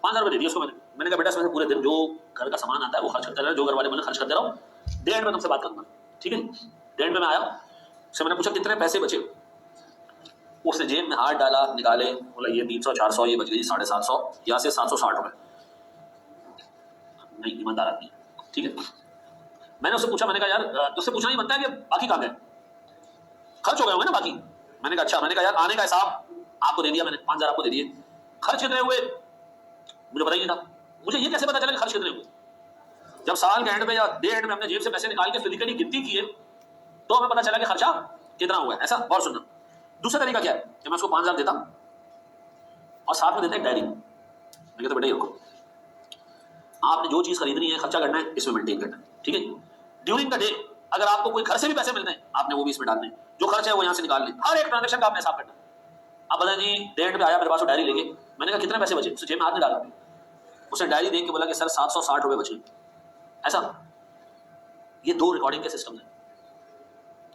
5,000 दे दिए उसको मैंने कहा बेटा इसमें पूरे दिन जो घर का सामान आता है वो खर्च करते रहो, जो घर वाले मैंने खर्च करते रहो, डे एंड में तुमसे बात करूंगा, ठीक है। डे एंड में मैं आया, उससे मैंने पूछा कितने पैसे बचे, उसने जेब में हाथ डाला, निकाले, बोला ये 300-400, ये बच गई 750, यहाँ से 760 रुपए। नहीं, ईमानदार आदमी, ठीक है। मैंने उससे पूछा, मैंने कहा यार उससे पूछना ही बनता है कि बाकी कहाँ गए, खर्च हो गए होंगे ना बाकी। मैंने कहा अच्छा। मैंने कहा यार आने का हिसाब आपको दे दिया मैंने, 5,000 आपको दे दिए, खर्च कितने हुए मुझे पता ही नहीं था। मुझे ये कैसे पता चला कि खर्च कितने हुए? जब साल के एंड में या डे एंड में हमने जेब से पैसे निकाल के फिजिकली गिनती किए तो हमें पता चला कि खर्चा कितना हुआ है। ऐसा और सुनना, दूसरा तरीका क्या है कि मैं उसको 5,000 देता और साथ में देता एक डायरी। मैं कहता बेटा ये रखो, आपने जो चीज खरीदनी है खर्चा करना है इसमें मेंटेन करना है, ठीक है। ड्यूरिंग द डे अगर आपको कोई घर से भी पैसे मिलते हैं आपने वो भी इसमें डालने, जो खर्च है वो यहाँ से निकालने, हर एक ट्रांजेक्शन का आपने हिसाब करना। अब बताएं जी डे एंड पे आया मेरे पास वो डायरी लेके, मैंने कहा कितने पैसे बचे, उसे जेब में हाथ नहीं डाला, उसने डायरी देख के बोला कि सर 760 रुपए बचे। ऐसा, ये 2 रिकॉर्डिंग के सिस्टम है,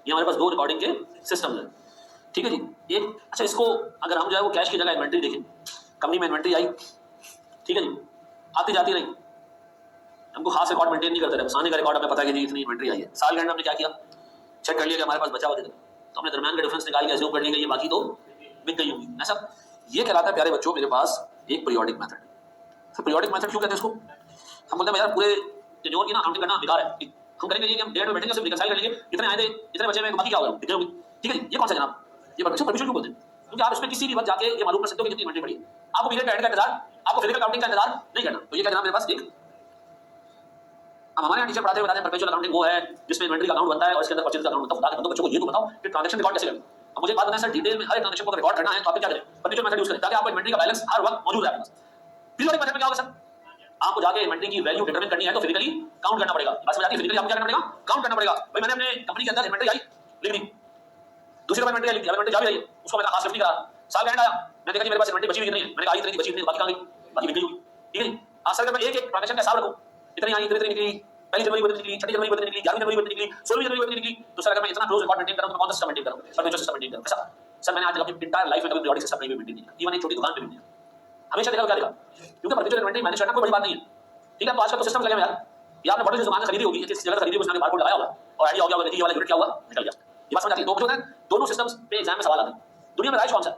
ये हमारे पास 2 रिकॉर्डिंग के सिस्टम है, ठीक है जी। एक अच्छा, इसको अगर हम जो है वो कैश की जगह इन्वेंट्री देखें, कंपनी में इन्वेंट्री आई, ठीक है जी, आती जाती रही, हमको खास रिकॉर्ड मेंटेन नहीं करते रहे, आने का रिकॉर्ड हमें पता है कि जी इतनी इन्वेंट्री आई है। साल के एंड में हमने क्या किया, चेक कर लिया कि हमारे पास बचा हुआ कितना, तो हमने दरमियान का डिफरेंस निकाल के एज्यूम कर लिया कि ये बाकी तो बिक गई होंगी। ऐसा ये कहलाता है प्यारे बच्चों मेरे पास एक पीरियोडिक मेथड। तो पीरियोडिक मेथड क्यों कहते हैं इसको? हम बोलते हैं यार पूरे टेन्योर की ना अकाउंटिंग करना बेकार है, हम करेंगे ये कि हम डेट में बैठेंगे सिर्फ रिकंसाइल कर लेंगे, इतने आए थे इतने बचे में बाकी क्या होगा, कितने होंगे, ठीक है जी। ये कौन सा जनाब, ये परमिशन क्यों बोलते हैं? क्योंकि आप इसमें किसी भी वक्त जाके ये मालूम कर सकते हो कि कितनी इन्वेंट्री पड़ी है, आपको पीरियड का एंड का इंतजार, आपको फिजिकल काउंटिंग का इंतजार नहीं करना। तो ये क्या जनाब मेरे पास एक, अब हमारे यहाँ टीचर पढ़ाते हुए बताते हैं परपेचुअल अकाउंटिंग वो है जिसमें इन्वेंट्री का अकाउंट बनता है और इसके अंदर परचेज का अकाउंट बनता है। बता बच्चों को ये तो बताओ कि ट्रांजैक्शन रिकॉर्ड कैसे करना। अब मुझे बात बताना सर डिटेल में हर एक ट्रांजैक्शन को रिकॉर्ड करना है तो आप क्या करें, परपेचुअल मेथड यूज करें ताकि आपको इन्वेंट्री का बैलेंस हर वक्त मौजूद है आपके पास। पीरियोडिक मेथड में क्या होगा सर, आपको जाके इन्वेंट्री की वैल्यू डिटरमिन करनी है तो फिजिकली काउंट करना पड़ेगा। बस जाके फिजिकली आपको क्या करना पड़ेगा, काउंट करना पड़ेगा। भाई मैंने अपने कंपनी के अंदर इन्वेंट्री आई लिख दी, दूसरी बार इन्वेंट्री आई लिख दी, इन्वेंट्री जा भी रही है उसको मैंने खास लिफ्ट नहीं करा। साल का एंड आया, मैंने देखा कि मेरे पास इन्वेंट्री बची हुई कितनी है, मैंने कहा आई इतनी बची इतनी, बाकी कहां गई, बाकी बिक गई होगी, ठीक है। आज सर मैं एक एक ट्रांजैक्शन का हिसाब रखूं, इतनी आई इतनी निकली, पहली जनवरी को निकली, 6 जनवरी को निकली, 11 जनवरी को निकली, 16 जनवरी को निकली, तो सर अगर मैं इतना क्लोज रिकॉर्ड मेंटेन करूं तो मैं कौन सा सिस्टम मेंटेन करूं, परपेचुअल सिस्टम मेंटेन करूं। ऐसा सर मैंने आज तक अपनी इंटायर लाइफ में कभी पीरियोडिक सिस्टम नहीं मेंटेन किया, इवन एक छोटी दुकान पे भी नहीं, हमेशा देखा क्या देखा, क्योंकि परपेचुअल इन्वेंट्री मैनेज करना कोई बड़ी बात नहीं है, ठीक है। तो आजकल तो सिस्टम लगे यार, ये आपने बॉटल जो सामान खरीदी होगी किस जगह खरीदी होगी उसने बारकोड लगाया होगा और आईडिया हो गया होगा कि ये वाला यूनिट क्या हुआ निकल गया, ये बात समझ आती है। तो दोनों सिस्टम्स पे एग्जाम में सवाल आते हैं, दुनिया में राइट कौन सा है,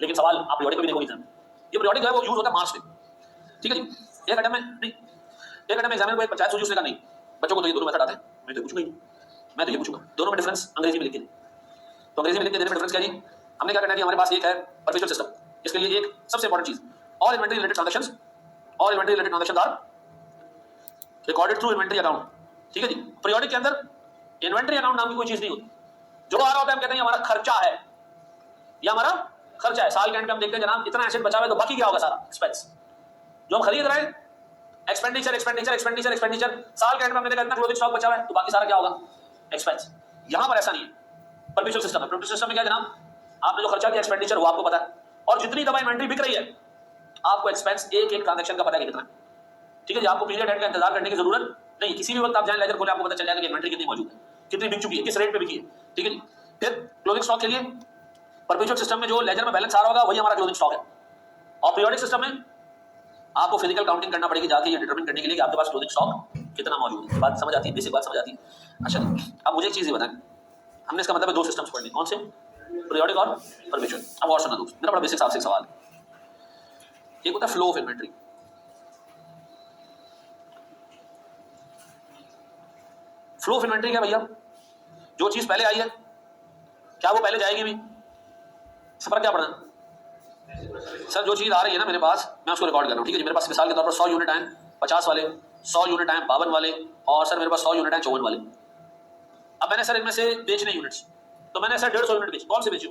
लेकिन सवाल आप पीरियोडिक में भी देखोगे एग्जाम में, ये पीरियोडिक है वो यूज होता है मार्क्स में, ठीक है जी। एक घंटे में नहीं, एक घंटे में एग्जामिनर को एक पंचायत सूची उसने कहा नहीं बच्चों को तो ये दोनों मेथड आते हैं, मैं तो पूछूंगा ही, मैं तो ये पूछूंगा दोनों में डिफरेंस अंग्रेजी में लिख के, तो अंग्रेजी में लिख के देने में डिफरेंस क्या जी, हमने क्या करना है कि हमारे पास एक है परपेचुअल सिस्टम, इसके लिए एक सबसे इंपॉर्टेंट चीज, all inventory related transactions, all inventory related transactions are recorded through inventory account, ठीक है जी। पीरियोडिक के अंदर इन्वेंटरी अकाउंट नाम की कोई चीज नहीं होती, जो आ रहा होता है हम कहते हैं हमारा खर्चा है, या हमारा खर्चा है। साल के एंड पे हम देखते हैं जनाब इतना एसेट बचा हुआ है तो बाकी क्या होगा, सारा एक्सपेंस जो हम खरीद रहे हैं, एक्सपेंडिचर एक्सपेंडिचर एक्सपेंडिचर एक्सपेंडिचर, साल के एंड में हमने देखा इतना क्लोजिंग स्टॉक बचा हुआ है तो बाकी सारा क्या होगा, एक्सपेंस। यहां पर ऐसा नहीं है, परपेचुअल सिस्टम है। परपेचुअल सिस्टम में क्या जनाब, आपने जो खर्चा किया एक्सपेंडिचर वो आपको पता है, और जितनी दवा इन्वेंट्री बिक रही है आपको एक्सपेंस एक एक ट्रांजैक्शन का पता है कितना, ठीक है जी। आपको पीरियड एंड का इंतजार करने की जरूरत नहीं, किसी भी वक्त आप जाएं लेजर खोलें आपको पता चल जाएगा कि इन्वेंट्री कितनी मौजूद है, कितनी बिक चुकी है, किस रेट पे बिकी है, ठीक है जी। फिर क्लोजिंग स्टॉक के लिए परपेचुअल सिस्टम में जो लेजर में बैलेंस आ रहा होगा वही हमारा क्लोजिंग स्टॉक है, और पीरियोडिक सिस्टम में आपको फिजिकल काउंटिंग करना पड़ेगी जाके ये डिटरमिन करने के लिए कि आपके पास क्लोजिंग स्टॉक कितना मौजूद है। बात समझ आती है, बेसिक बात समझ आती है। अच्छा अब मुझे एक चीज ये बताएं, हमने इसका मतलब है 2 सिस्टम्स पढ़ने, कौन से, पीरियोडिक और परपेचुअल। अब और सुना दो, मेरा बड़ा बेसिक आपसे सवाल है, एक होता है flow of inventory, flow of inventory क्या भैया, जो चीज पहले आई है क्या वो पहले जाएगी भी, इस पर क्या पढ़ना सर, जो चीज आ रही है ना मेरे पास मैं उसको रिकॉर्ड कर रहा हूं, ठीक है जी। मेरे पास मिसाल के तौर पर 100 यूनिट आए 50 वाले, 100 यूनिट आए 52 वाले, और सर मेरे पास 100 यूनिट आए 54 वाले। अब मैंने सर इनमें से बेचने यूनिट्स, तो मैंने सर 150 यूनिट बेचे, कौन से बेचूं?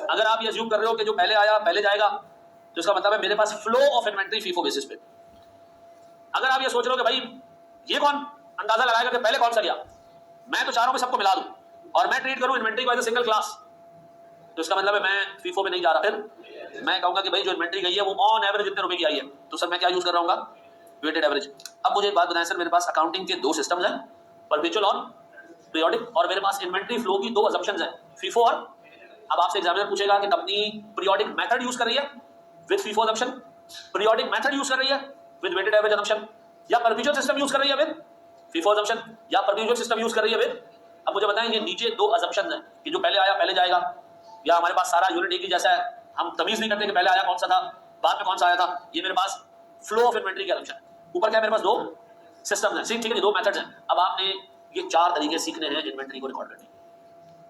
अगर आप ये अज्यूम कर रहे हो कि जो पहले आया पहले जाएगा तो इसका मतलब है मेरे पास flow of inventory FIFO basis पे। अगर आप ये सोच रहे हो कि भाई ये कौन अंदाजा लगाएगा कि पहले कौन सा गया, मैं तो चारों में सबको मिला दूं और मैं ट्रीट करूं इन्वेंट्री को एज अ सिंगल क्लास, तो इसका मतलब है मैं फीफो में नहीं जा रहा। फिर मैं कहूंगा कि भाई जो इन्वेंट्री गई है वो ऑन एवरेज इतने रुपए की आई है, तो सर मैं क्या यूज कर रहा हूँ, वेटेड एवरेज। अब मुझे एक बात बताएं सर, मेरे पास अकाउंटिंग के 2 सिस्टम्स हैं, परपेचुअल और पीरियोडिक, और मेरे पास इन्वेंट्री फ्लो की 2 असम्पशंस हैं, फीफो और। अब आपसे एग्जामिनर पूछेगा कि कंपनी पीरियोडिक मेथड यूज कर रही है with FIFO assumption periodic method use कर रही है विद वेटेड एवरेज असम्पशन, या परपेचुअल सिस्टम यूज कर रही है विद फीफो असम्पशन, या परपेचुअल सिस्टम यूज कर रही है विद। अब मुझे बताएं ये नीचे दो असम्पशन है कि जो पहले आया पहले जाएगा, या हमारे पास सारा यूनिट एक ही जैसा है, हम तमीज नहीं करते कि पहले आया कौन सा था बाद में कौन सा आया था। ये मेरे पास फ्लो ऑफ इन्वेंटरी का असम्पशन है। ऊपर क्या मेरे पास दो सिस्टम है, ठीक है, दो मेथड्स हैं। अब आपने ये चार तरीके सीखने हैं इन्वेंटरी को रिकॉर्ड करने।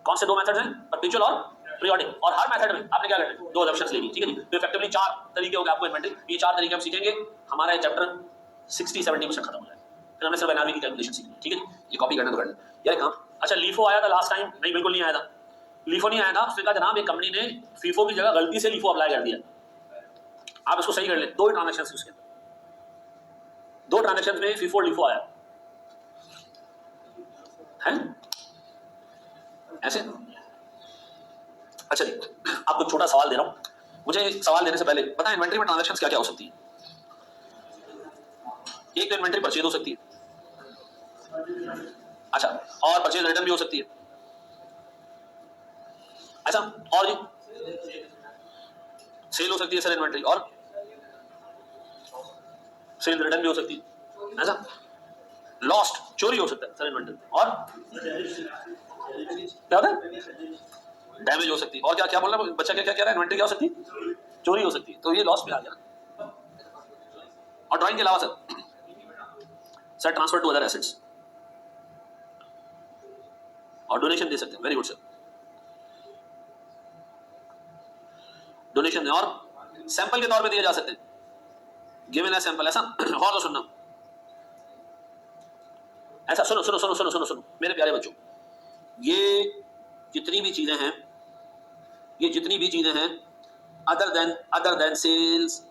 कौन से दो मेथड्स हैं? परपेचुअल और पीरियोडिक। और हर मेथड में आपने क्या करना है? दो असम्पशंस लेनी, ठीक है जी। तो इफेक्टिवली चार तरीके हो गए आपको इन्वेंटरी। ये चार तरीके हम सीखेंगे, हमारा चैप्टर 60-70% खत्म हो जाएगा। फिर हमने सिर्फ एनआरवी की कैलकुलेशन सीखनी, ठीक है। ये कॉपी करना तो कर लें यार काम। अच्छा, लीफो आया था लास्ट टाइम? नहीं, बिल्कुल नहीं आया था। लीफो नहीं आया था। उसने कहा जनाब एक कंपनी ने फीफो की जगह गलती से लीफो अप्लाई कर दिया, आप इसको सही कर लें। दो ट्रांजेक्शन उसके, दो ट्रांजेक्शन में फीफो और लीफो आया है ऐसे। अच्छा जी, आपको छोटा सवाल दे रहा हूं। मुझे सवाल देने से पहले बताएं इन्वेंटरी में ट्रांजैक्शंस क्या क्या हो सकती है? एक तो इन्वेंटरी परचेज हो सकती है, अच्छा, और परचेज रिटर्न भी हो सकती है, अच्छा, और जी सेल हो सकती है सर इन्वेंटरी, और सेल रिटर्न भी हो सकती है, ऐसा। लॉस्ट चोरी हो सकता है सर इन्वेंटरी, और क्या होता है? डैमेज हो सकती है, और क्या क्या बोल रहा है बच्चा, क्या क्या कह रहा है? इन्वेंटरी क्या हो सकती है? चोरी हो सकती है, तो ये लॉस में आ गया। और ड्राइंग के अलावा sir transfer to other assets और डोनेशन दे सकते हैं। वेरी गुड सर, डोनेशन और सैंपल के तौर पे दिए जा सकते हैं, गिवन एज सैंपल, ऐसा। और तो सुनना, ऐसा सुनो सुनो सुनो सुनो सुनो सुनो मेरे प्यारे बच्चों, ये जितनी भी चीजें हैं, ये जितनी भी चीजें हैं अदर देन सेल्स,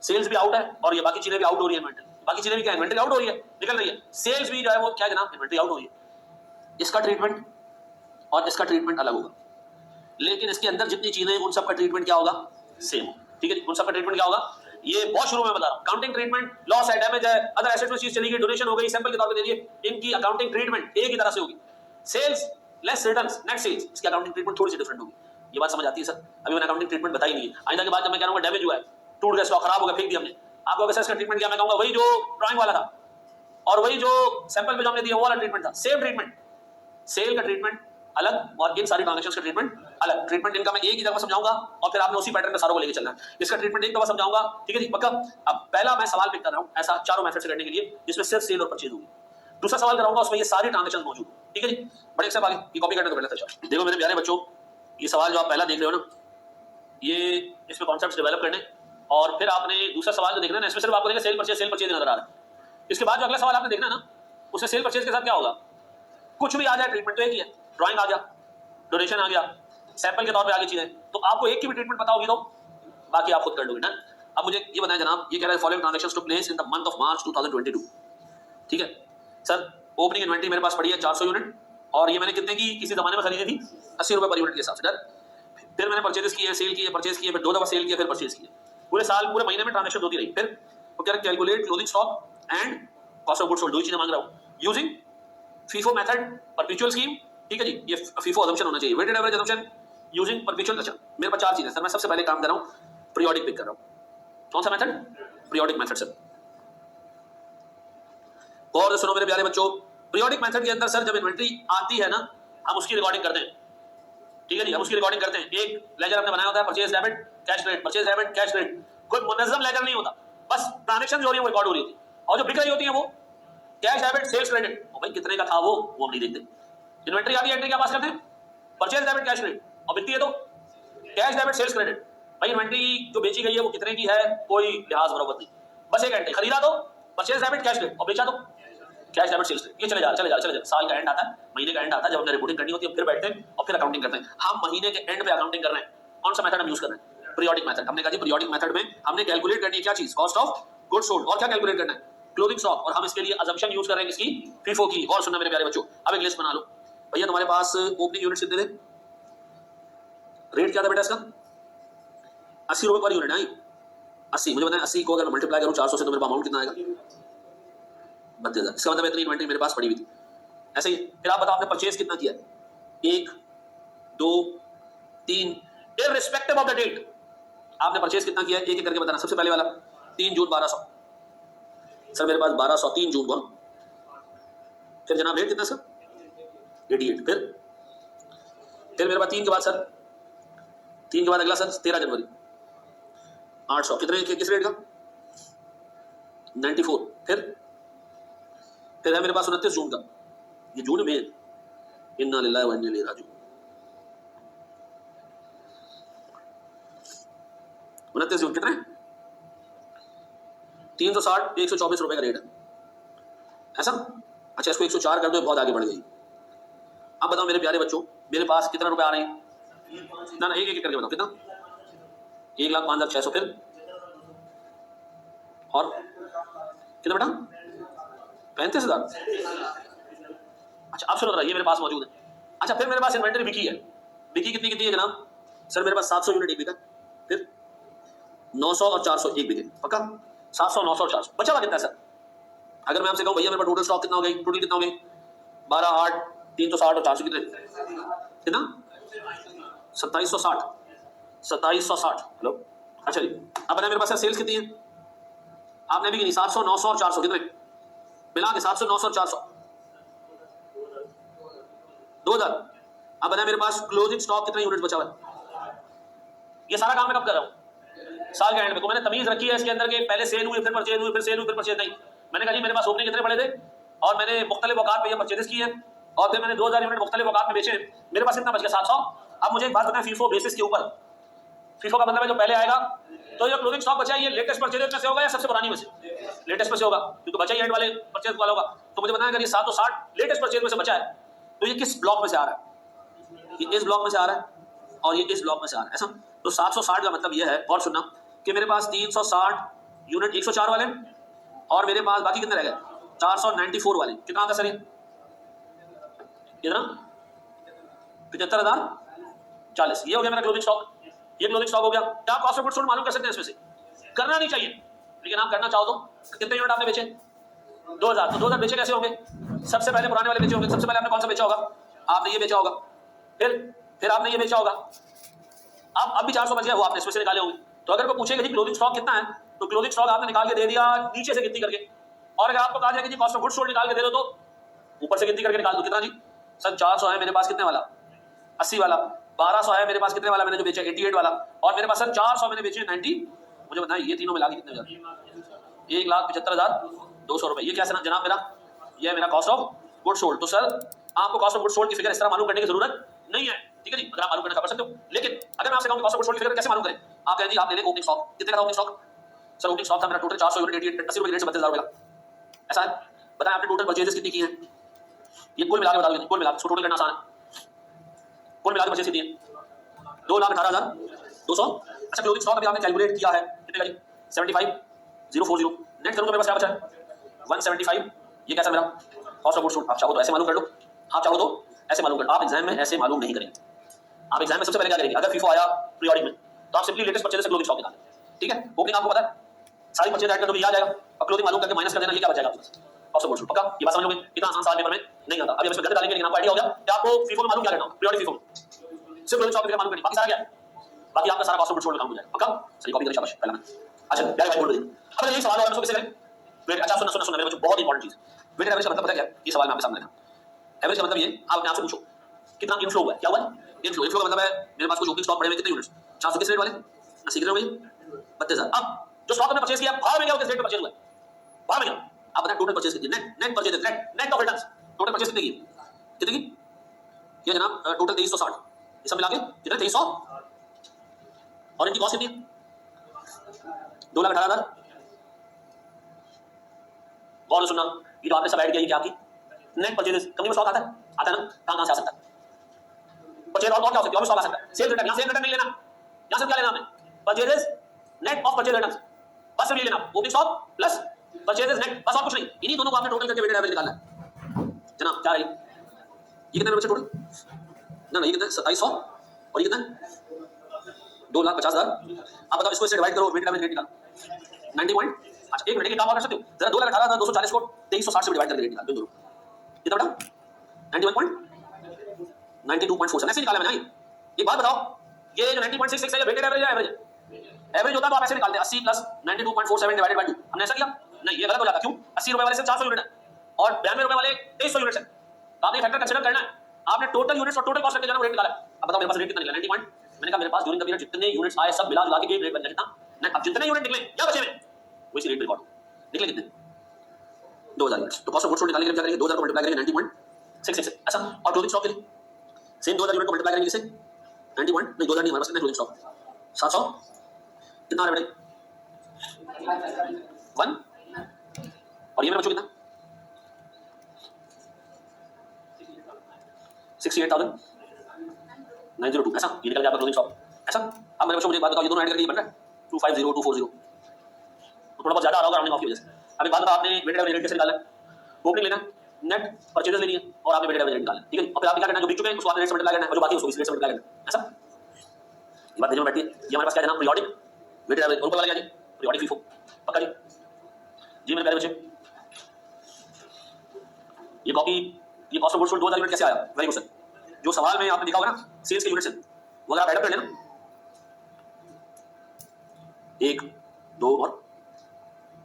सेल्स भी आउट है और ये बाकी चीजें भी आउट हो रही है। इन्वेंटरी, बाकी चीजें भी क्या, इन्वेंटरी आउट हो रही है, निकल रही है। सेल्स भी जो है वो क्या जनाब, इन्वेंटरी आउट हो रही है। इसका ट्रीटमेंट और इसका ट्रीटमेंट अलग होगा, लेकिन इसके अंदर जितनी चीजें उन सबका ट्रीटमेंट क्या होगा? सेम, ठीक है। उन सबका ट्रीटमेंट क्या होगा? ये बहुत शुरू में बता रहा हूं। काउंटिंग ट्रीटमेंट, लॉस है, डैमेज है, अदर एसेट में चीज चली गई, डोनेशन हो गई, सैंपल के तौर पे दे दिए, इनकी अकाउंटिंग ट्रीटमेंट एक ही तरह से होगी। Sales less returns, net sales, इसकी अकाउंटिंग ट्रीटमेंट थोड़ी सी डिफरेंट होगी। ये बात समझ आती है सर? अभी मैंने अकाउंटिंग ट्रीटमेंट बताई नहीं है। आइंदा के बाद जब मैं कह रहा हूं डैमेज हुआ है, टूट गया, स्टॉक खराब हो गया, फेंक दिया हमने, आपको अगर इसका ट्रीटमेंट क्या, मैं कहूंगा वही जो ड्राइंग वाला था और वही जो सैंपल पे जो हमने दिया वो वाला ट्रीटमेंट था, सेम ट्रीटमेंट। सेल का ट्रीटमेंट अलग और इन सारी ट्रांजैक्शंस का ट्रीटमेंट अलग। ट्रीटमेंट इनका मैं एक ही दफा समझाऊंगा और फिर आपने उसी पैटर्न में सारों को लेके चलना है। इसका ट्रीटमेंट एक दफा समझाऊंगा, ठीक है जी, पक्का। अब पहला मैं सवाल पिक कर रहा हूं ऐसा चारों मेथड से करने के लिए जिसमें सिर्फ सेल और परचेज होगी। दूसरा सवाल कराऊंगा उसमें ये सारी ट्रांजैक्शन मौजूद, ठीक है जी। बड़े एक से आगे ये कॉपी करने को पहले था। देखो मेरे प्यारे बच्चों, ये सवाल जो आप पहला देख रहे हो ना, ये इसमें कॉन्सेप्ट्स डेवलप करने, और फिर आपने दूसरा सवाल जो देखना है ना, इसमें सिर्फ आपको देखना सेल परचेज नजर आ रहा है। इसके बाद जो अगला सवाल आपने देखना है ना, उसमें सेल परचेज के साथ क्या होगा? कुछ भी आ जाए, ट्रीटमेंट तो एक ही है। ड्राइंग आ गया, डोनेशन आ गया, सैंपल के तौर पे आगे चीजें, तो आपको एक की भी ट्रीटमेंट पता होगी तो बाकी आप खुद कर लोगे ना। अब मुझे ये बताएं जनाब, ये कह रहा है following transactions took place in the month of March 2022, ठीक है सर। ओपनिंग इन्वेंटरी मेरे पास पड़ी है 400 यूनिट, और ये मैंने कितने की किसी जमाने में खरीदी थी? 80 रुपए पर यूनिट के हिसाब से। फिर मैंने परचेज किए, सेल किए, परचेज किए, फिर 2 दफा सेल किया, फिर परचेज किए, पूरे साल पूरे महीने में ट्रांजैक्शन होती रही। फिर वो कह रहा है calculate closing stock and cost of goods sold, दो ही चीजें मांग रहा हूं using FIFO method, perpetual scheme, ठीक है जी। ये फीफो असम्पशन होना चाहिए, weighted average assumption using perpetual. अच्छा, मेरे पास चार चीजें सर, मैं सबसे पहले काम कर रहा हूं पीरियोडिक पिक कर रहा हूं। कौन सा मेथड? Periodic method sir. और सुनो मेरे प्यारे बच्चों, पीरियोडिक मेथड के अंदर सर जब इन्वेंटरी आती है ना, हम उसकी रिकॉर्डिंग करते हैं, ठीक है जी। हम उसकी रिकॉर्डिंग करते हैं। एक लेजर हमने बनाया होता है, purchase debit cash credit, purchase debit cash credit. कोई मुनज़्ज़म लेजर नहीं होता, बस ट्रांजैक्शन जो हो रही है वो रिकॉर्ड हो रही होती है, और जो बिक रही होती है वो कैश डेबिट सेल्स क्रेडिट। और भाई कितने का था वो हम नहीं देखते। इन्वेंटरी आती है, एंट्री क्या पास करते हैं? परचेज डेबिट कैश क्रेडिट, और बिकती है तो कैश डेबिट सेल्स क्रेडिट। भाई इन्वेंटरी जो बेची गई है वो कितने की है, कोई लिहाज बराबर नहीं, बस एक एंट्री। खरीदा तो परचेज डेबिट कैश क्रेडिट, और बेचा तो कैश डेबिट सेल्स क्रेडिट। ये चले जा। साल का एंड आता है, महीने का एंड आता है, जब हमने रिपोर्टिंग करनी होती है, फिर बैठते हैं और फिर अकाउंटिंग करते हैं। हम महीने के एंड पे अकाउंटिंग कर रहे हैं, कौन सा मेथड हम यूज कर रहे हैं? Periodic method. हमने कहा जी पीरियोडिक मेथड में हमने कैलकुलेट करनी है क्या चीज? Cost of goods sold. और क्या कैलकुलेट करना है? Closing stock. और हम इसके लिए असम्पशन यूज कर रहे हैं किसकी? फीफो की। और सुनना मेरे प्यारे बच्चों, अब एक लिस्ट बना लो। भैया तुम्हारे पास ओपनिंग यूनिट कितने थे? रेट क्या था बेटा इसका? 80 रुपए पर यूनिट। आई 80, मुझे बताएं 80 को अगर मल्टीप्लाई करूं 400 से तो मेरे पास अमाउंट कितना आएगा? 32,000। इसका मतलब इतनी इन्वेंटरी मेरे पास पड़ी हुई थी, ऐसे ही। फिर आप बताओ आपने परचेज कितना किया? 1 2 3, इररिस्पेक्टिव ऑफ द डेट। आपने परचेज कितना किया है एक एक करके बताना। सबसे पहले वाला 3 जून 1200, सर मेरे पास 1200 3 जून को। फिर जनाब रेट कितना सर 88। फिर मेरे पास 3 के बाद सर 3 के बाद अगला सर 13 जनवरी 800, कितने किस रेट का 94। फिर है मेरे पास 29 जून का, ये जून में इन्ना लिल्लाहि व इन्ना इलैहि राजिऊन। 29 जून कितने 360, 124 रुपए का रेट है ऐसा। अच्छा इसको 104 कर दो, बहुत आगे बढ़ गई। अब बताओ मेरे प्यारे बच्चों मेरे पास कितना रुपए आ रहे हैं ना एक एक करके बताओ कितना 1,05,600। फिर और कितना बेटा 35,000। अच्छा अब सुनो ये मेरे पास मौजूद है। अच्छा फिर मेरे पास इन्वेंटरी बिकी है, बिकी कितनी है जनाब सर मेरे पास 700 यूनिट एक बिका, फिर 900 और 400 एक बिके, पक्का 700 900 और 400। बचा हुआ कितना है सर? अगर मैं आपसे कहूं भैया मेरे पास टोटल स्टॉक कितना हो गई, टोटल कितना हो गई 12 8 360 और 400 कितने कितना 2760 2760। हेलो अच्छा जी अब बताया मेरे पास सेल्स कितनी है आपने भी गिनी 700 900 और 400 कितने मिला के 700 900 और 400 2000। अब बताया मेरे पास क्लोजिंग स्टॉक कितना यूनिट बचा हुआ है। ये सारा काम मैं कब कर रहा हूं साल के एंड में को मैंने तमीज रखी है इसके अंदर के पहले सेल हुई फिर परचेज हुई फिर सेल हुई फिर परचेज नहीं। मैंने कहा जी मेरे पास ओपनिंग कितने पड़े थे और मैंने मुख्तलिफ औकात पे ये परचेजेस किए और फिर मैंने 2000 यूनिट मुख्तलिफ औकात में बेचे, मेरे पास कितना बच गया 700। अब मुझे एक बात बताएं फीफो बेसिस के ऊपर, फीफो का मतलब है जो पहले आएगा, तो ये क्लोजिंग स्टॉक बचा है ये लेटेस्ट परचेज में से होगा या सबसे पुरानी में से लेटेस्ट में से होगा क्योंकि बचा ही एंड वाले परचेज वाला होगा। तो मुझे बताएं अगर ये 760 लेटेस्ट परचेज में से बचा है तो ये किस ब्लॉक में से आ रहा है, ये इस ब्लॉक में से आ रहा है और ये इस ब्लॉक में से आ रहा है ऐसा। तो 760 का मतलब ये है और सुनना कि मेरे पास 360 यूनिट 104 वाले और मेरे पास बाकी कितने रह गए 494 वाले, कितना आता सर ये कितना 75,040। ये हो गया मेरा क्लोजिंग स्टॉक, ये क्लोजिंग स्टॉक हो गया। क्या आप कॉस्ट ऑफ गुड्स सोल्ड मालूम कर सकते हैं इसमें से? करना नहीं चाहिए लेकिन आप करना चाहो तो। कितने यूनिट आपने बेचे 2000, तो 2000 बेचे कैसे होंगे? सबसे पहले पुराने वाले बेचे होंगे। सबसे पहले आपने कौन सा बेचा होगा? आपने ये बेचा होगा, फिर आपने ये बेचा होगा। अब भी 400 बच गया वो आपने इसमें से निकाले होंगे। तो अगर कोई पूछेगा जी क्लोजिंग स्टॉक कितना है तो क्लोजिंग स्टॉक आपने निकाल के दे दिया नीचे से गिनती करके, और अगर आपको कहा जाए कि जी कॉस्ट ऑफ गुड्स सोल्ड निकाल के दे दो तो ऊपर से गिनती करके निकाल दो। कितना जी सर 400 है मेरे पास, कितने वाला 80 वाला, 1200 है मेरे पास कितने वाला मैंने जो बेचा 88 वाला, और मेरे पास सर 400 मैंने बेचे 90। मुझे बताएं ये तीनों मिला के कितने हो जाते 1,75,200 रुपए। ये क्या जनाब मेरा ये मेरा कॉस्ट ऑफ गुड्स सोल्ड। तो सर आपको कॉस्ट ऑफ गुड्स सोल्ड की फिगर इस तरह मालूम करने की जरूरत नहीं है, ठीक है जी। अगर आप मालूम करना कर सकते हो लेकिन अगर मैं आपसे कहूं कॉस्ट ऑफ गुड्स सोल्ड की फिगर कैसे मालूम करें, आप कहें जी आप ले लें ओपनिंग स्टॉक, कितने का opening stock sir? Opening stock था मेरा टोटल 400 यूनिट 88 80 रुपए रेट से 32,000 रुपए का ऐसा है। बताएं आपने टोटल परचेजेस कितनी की है, ये कुल मिला के बता दो, कुल मिला के टोटल करना आसान है। कुल मिला के परचेज कितनी है 2,18,200। अच्छा क्लोजिंग स्टॉक अभी आपने कैलकुलेट किया है कितने का जी 75,040। नेट करूं तो मेरे पास क्या बचा है 175। ये कैसा मेरा कॉस्ट ऑफ गुड्स सोल्ड। आप चाहो तो ऐसे मालूम कर लो, आप चाहो तो ऐसे मालूम कर लो। आप एग्जाम में ऐसे मालूम नहीं करेंगे। आप एग्जाम में सबसे पहले क्या करेंगे, अगर फीफो आया पीरियोडिक में तो आप सिंपली लेटेस्ट परचेज से क्लोजिंग स्टॉक निकालें, ठीक है। ओपनिंग आपको पता है सारी परचेज ऐड कर दो भी आ जाएगा और क्लोजिंग मालूम करके माइनस कर देना, ये क्या बचेगा कॉस्ट ऑफ गुड्स सोल्ड। पक्का ये बात समझ लोगे? इतना आसान सवाल पेपर में नहीं आता। अभी हम इसमें गलत डालेंगे लेकिन आपको आइडिया हो गया कि आपको फीफो में मालूम क्या करना है, पीरियोडिक फीफो सिर्फ क्लोजिंग स्टॉक मालूम करनी, बाकी सारा क्या है, बाकी आपका सारा कॉस्ट ऑफ गुड्स सोल्ड काम हो जाएगा। पक्का सही कॉपी करें शाबाश पहला मैं। अच्छा प्यारे भाई बोल दीजिए अब यही सवाल है, हम इसको कैसे करें? वेट अच्छा सुनना सुनना सुनना मेरे बच्चों बहुत इंपॉर्टेंट चीज, वेटेड एवरेज का मतलब पता क्या है? ये सवाल मैं आपके सामने रखा। एवरेज का मतलब ये आप अपने आप से पूछो कितना इनफ्लो हुआ है, क्या हुआ है इनफ्लो। इनफ्लो का मतलब है मेरे पास कुछ ओपनिंग स्टॉक पड़े हुए कितने यूनिट्स 400 किस रेट वाले ना सीख रहे हो भैया 32,000। अब जो स्टॉक हमने परचेज किया बाहर में गया किस रेट पे परचेज हुआ बाहर में गया। आप बताएं टोटल परचेज कितनी, net purchase net of returns total purchase कितनी की कितनी की ये जनाब टोटल 2360। ये सब मिला के कितने 2300 और इनकी कॉस्ट कितनी है 2,18,000। गौर से सुनना ये जो आपने सब ऐड किया ये क्या आपकी नेट परचेज कंपनी में स्टॉक आता है ना, कहां से आ सकता है परचेज और क्या हो सकती है, और स्टॉक आ सकता है। सेल्स रिटर्न, यहां सेल्स रिटर्न नहीं लेना, यहां से क्या लेना हमें purchases net of purchase returns, बस सिर्फ ये लेना opening stock plus purchases net, बस और कुछ नहीं। इन्हीं दोनों को आपने टोटल करके वेटेड एवरेज निकालना है जनाब। क्या रही ये कितने बचे टोटल ना ये कितने 2700 और ये कितने 2,50,000। आप बताओ इसको इससे डिवाइड करो वेटेड एवरेज रेट निकालो 90 पॉइंट। अच्छा एक मिनट के काम और कर सकते हो जरा 2,18,240 को 2360 से डिवाइड करके रेट निकालो दोनों कितना बेटा 91.92.47 ऐसे निकाला मैंने। एक बात बताओ ये जो 90.66 है ये वेटेड एवरेज है एवरेज एवरेज होता तो आप ऐसे निकालते हैं 80 प्लस 92.47 डिवाइडेड बाय 2। हमने ऐसा किया नहीं, ये गलत हो जाता। क्यों? 80 रुपए वाले से 400 यूनिट है और 92 रुपए वाले 2300 यूनिट है। तो आपने फैक्टर कंसीडर करना है, आपने टोटल यूनिट्स और टोटल कॉस्ट करके जाना, रेट निकाला। अब बताओ मेरे पास रेट कितना निकला 90 पॉइंट। मैंने कहा मेरे पास ड्यूरिंग द पीरियड जितने यूनिट्स आए सब मिला जुला के रेट बन जाए कितना। अब जितने यूनिट निकले क्या बचे में वही रेट रिकॉर्ड निकले कितने 2000 यूनिट्स। तो कॉस्ट ऑफ गुड्स सोल्ड निकालने के लिए क्या करेंगे 2000 को मल्टीप्लाई करेंगे 90.66। अच्छा और क्लोजिंग स्टॉक के लिए सेम 2000 यूनिट को मल्टीप्लाई करेंगे किससे 90 पॉइंट नहीं 2000 नहीं हमारे पास कितना क्लोजिंग स्टॉक 700 कितना आ रहा है बेटे 1 और ये मेरे बच्चों कितना 68,902 ऐसा ये निकल गया आपका क्लोजिंग स्टॉक। ऐसा अब मेरे बच्चों मुझे एक बात बताओ, ये दोनों ऐड करके ये बन रहा है 250240 तो थोड़ा बहुत ज्यादा आ रहा होगा राउंडिंग ऑफ की वजह से। अब एक बात बताओ आपने वेटेड एवरेज रेट कैसे निकाला है, ओपनिंग लेना नेट परचेजेस लेनी है और आपने वेटेड एवरेज रेट निकालना, ठीक है। और फिर आपने क्या करना है जो बिक चुके हैं उसको आपने रेट से मल्टीप्लाई करना है और जो बाकी है उसको इस रेट से मल्टीप्लाई करना है। ऐसा ये बात देखने में बैठी है। ये हमारे पास क्या है ना पीरियोडिक वेटेड एवरेज ऊपर वाला क्या है पीरियोडिक फीफो पक्का जी जी मेरे प्यारे बच्चे। ये कॉपी ये cost of goods sold 2000 unit कैसे आया, वेरी गुड सर। जो सवाल में आपने देखा होगा ना सेल्स के यूनिट से वो अगर आप ऐड कर लेना 1 2 और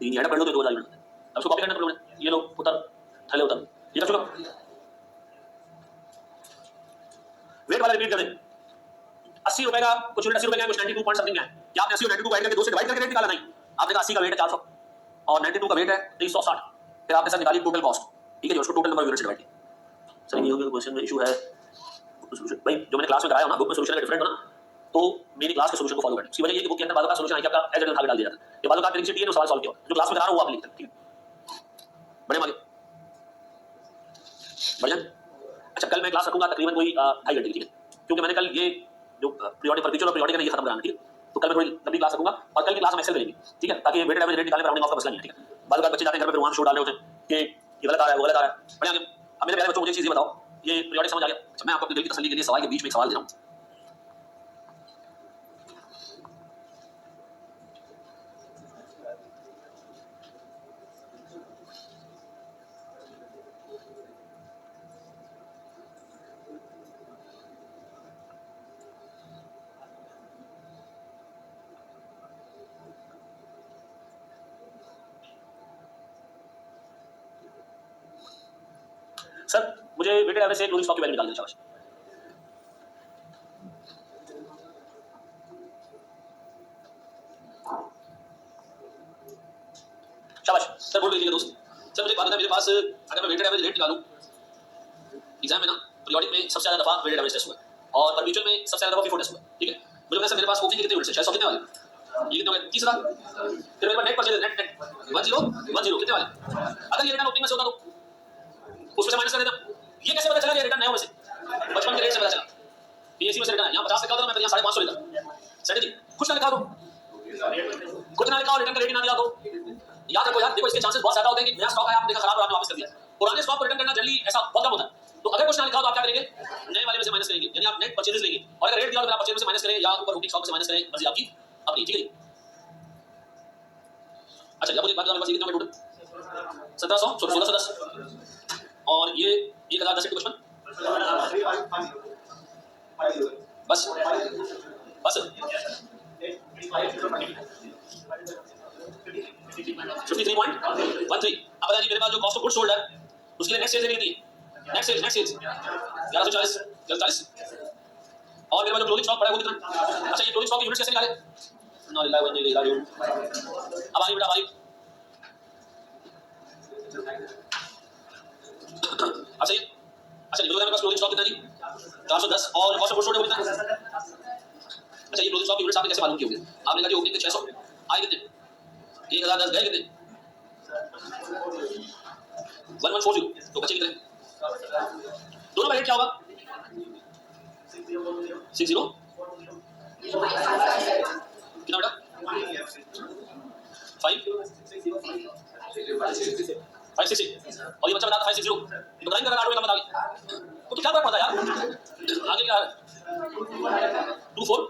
3 ऐड कर लो तो 2000 यूनिट। अब उसको कॉपी करना पड़ेगा, ये लो उतर थले उतर ये कर चुका वेट वाला रिपीट कर दे 80 रुपए का कुछ यूनिट 80 रुपए का कुछ 92 पॉइंट समथिंग है। क्या आपने 80 और 92 को ऐड करके 2 से डिवाइड करके रेट निकाला नहीं, आपने कहा 80 का वेट है 400 और 92 का वेट है 360 फिर आपने सर निकाली टोटल कॉस्ट, ठीक है जो उसको टोटल नंबर यूनिट से डिवाइड किया। सर ये होगा क्वेश्चन में इशू है सॉल्यूशन भाई जो मैंने क्लास में कराया हो ना बुक में सॉल्यूशन का डिफरेंट हो ना तो मेरी क्लास के सॉल्यूशन को फॉलो करें। इसकी वजह ये कि बुक के अंदर बालों का सॉल्यूशन है कि आपका एज एड आगे डाल दिया जाता है, ये बालों का ट्रिक है ना सवाल सॉल्व किया जो क्लास में करा रहा हूं वो आप लिखते हैं, ठीक है बड़े आगे बढ़िया। अच्छा कल मैं क्लास रखूंगा तकरीबन कोई 2.5 घंटे की, ठीक है क्योंकि मैंने कल ये जो पीरियोडिक परपेचुअल और पीरियोडिक है ना ये खत्म कराना, ठीक है तो कल मैं थोड़ी लंबी क्लास रखूंगा और कल की क्लास में एक्सेल करेंगे, ठीक है ताकि वेटेड एवरेज रेट निकालने पर राउंडिंग ऑफ का मसला नहीं है, ठीक है। बाद में बच्चे जाते हैं घर पे फिर वहां शो डाल रहे होते हैं कि ये गलत आ रहा है वो गलत आ रहा है। बढ़िया आगे अब मेरे प्यारे बच्चों मुझे एक चीज बताओ ये पीरियोडिक समझ आ गया। अच्छा मैं आपको अपनी दिल की तसल्ली के लिए सवाल के बीच में एक सवाल दे रहा हूं। सर मुझे वेटेड एवरेज से क्लोजिंग स्टॉक की वैल्यू निकाल दो शाबाश। शाबाश सर बोल लीजिएगा दोस्त। सर मुझे बात बता मेरे पास अगर मैं वेटेड एवरेज रेट निकालूं एग्जाम में ना पीरियोडिक में सबसे ज्यादा दफा वेटेड एवरेज टेस्ट हुआ और परपेचुअल में सबसे ज्यादा दफा फीफो टेस्ट हुआ, ठीक है। मुझे पता है मेरे पास ओपनिंग कितने यूनिट्स है 600 कितने वाले ये कितने हो गए 30,000 फिर मेरे पास नेट परचेज नेट 1010 कितने वाले अगर ये रिटर्न ओपनिंग में से होता तो उसमें से माइनस कर देता। ये कैसे पता चला कि रिटर्न नया में से बचपन के रेट से पता चला पीएससी में से रिटर्न यहाँ 50 लिखा होता मैं यहाँ 550 लेता सर जी कुछ ना लिखा दो कुछ ना लिखा हो रिटर्न का रेट ना दिया तो याद रखो यार देखो इसके चांसेस बहुत ज्यादा होते हैं कि नया स्टॉक है आपने देखा खराब वापस कर दिया। पुराने स्टॉक को रिटर्न करना जल्दी ऐसा बहुत कम होता है। तो अगर कुछ ना लिखा हो तो आप क्या करेंगे नए वाले में से माइनस करेंगे यानी आप नेट परचेजेस लेंगे और अगर रेट दिया हो तो आप परचेज में से माइनस करें या ऊपर ओपनिंग स्टॉक से माइनस करें मर्जी आपकी अपनी, ठीक है। अच्छा जब मुझे बात करना बस ये कितना टोटल 1700 1610 और ये 1010 55 बस बस 53.13। अब बताइए मेरे पास जो कॉस्ट ऑफ गुड्स सोल्ड है उसके लिए नेक्स्ट सेल्स कितनी है नेक्स्ट सेल्स 1140 और मेरे पास जो क्लोजिंग स्टॉक पड़ा है वो कितना। अच्छा ये क्लोजिंग स्टॉक की यूनिट्स कैसे निकाले ना लिखा है नहीं लिखा है अब आई बेटा भाई अच्छा ये अच्छा निकल गया मेरे पास क्लोजिंग स्टॉक कितना जी 410 और कॉस्ट ऑफ गुड्स सोल्ड कितना। अच्छा ये क्लोजिंग स्टॉक की यूनिट्स आपने कैसे मालूम की होगी आपने कहा जी ओपनिंग के 600 आए कितने 1010 गए कितने 1140 तो बचे कितने दोनों का रेट क्या होगा 60 कितना बेटा 560 और ये बच्चा बताता 560 ये बताइए अगर 8 रुपए का बता तो क्या फर्क पड़ता है यार आगे क्या 24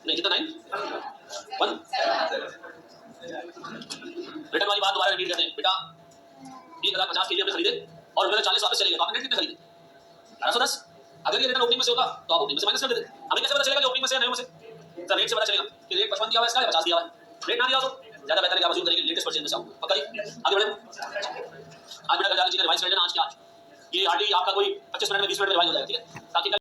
नहीं कितना 9 1 रिटर्न वाली बात दोबारा रिपीट करते हैं बेटा 1050 के लिए हमने खरीदे और 40 वापस चले गए तो आपने नेट कितने खरीदे 1810। अगर ये रिटर्न ओपनिंग में से होता तो आप ओपनिंग में से माइनस कर देते। हमें कैसे पता चलेगा कि ओपनिंग में से या नए में से सर रेट से पता चलेगा कि रेट 55 दिया हुआ है इसका या 50 दिया हुआ है। रेट ना दिया हो तो ज्यादा बेहतर है कि आप अज्यूम करेंगे लेटेस्ट परचेज में से आऊँ। पक्का जी? आगे बढ़े। आज मेरा घर जाकर चीजें रिवाइज कर लेना आज के आज। ये हार्डली आपका कोई 25 मिनट में 20 मिनट में रिवाइज हो जाएगा, ठीक है? ताकि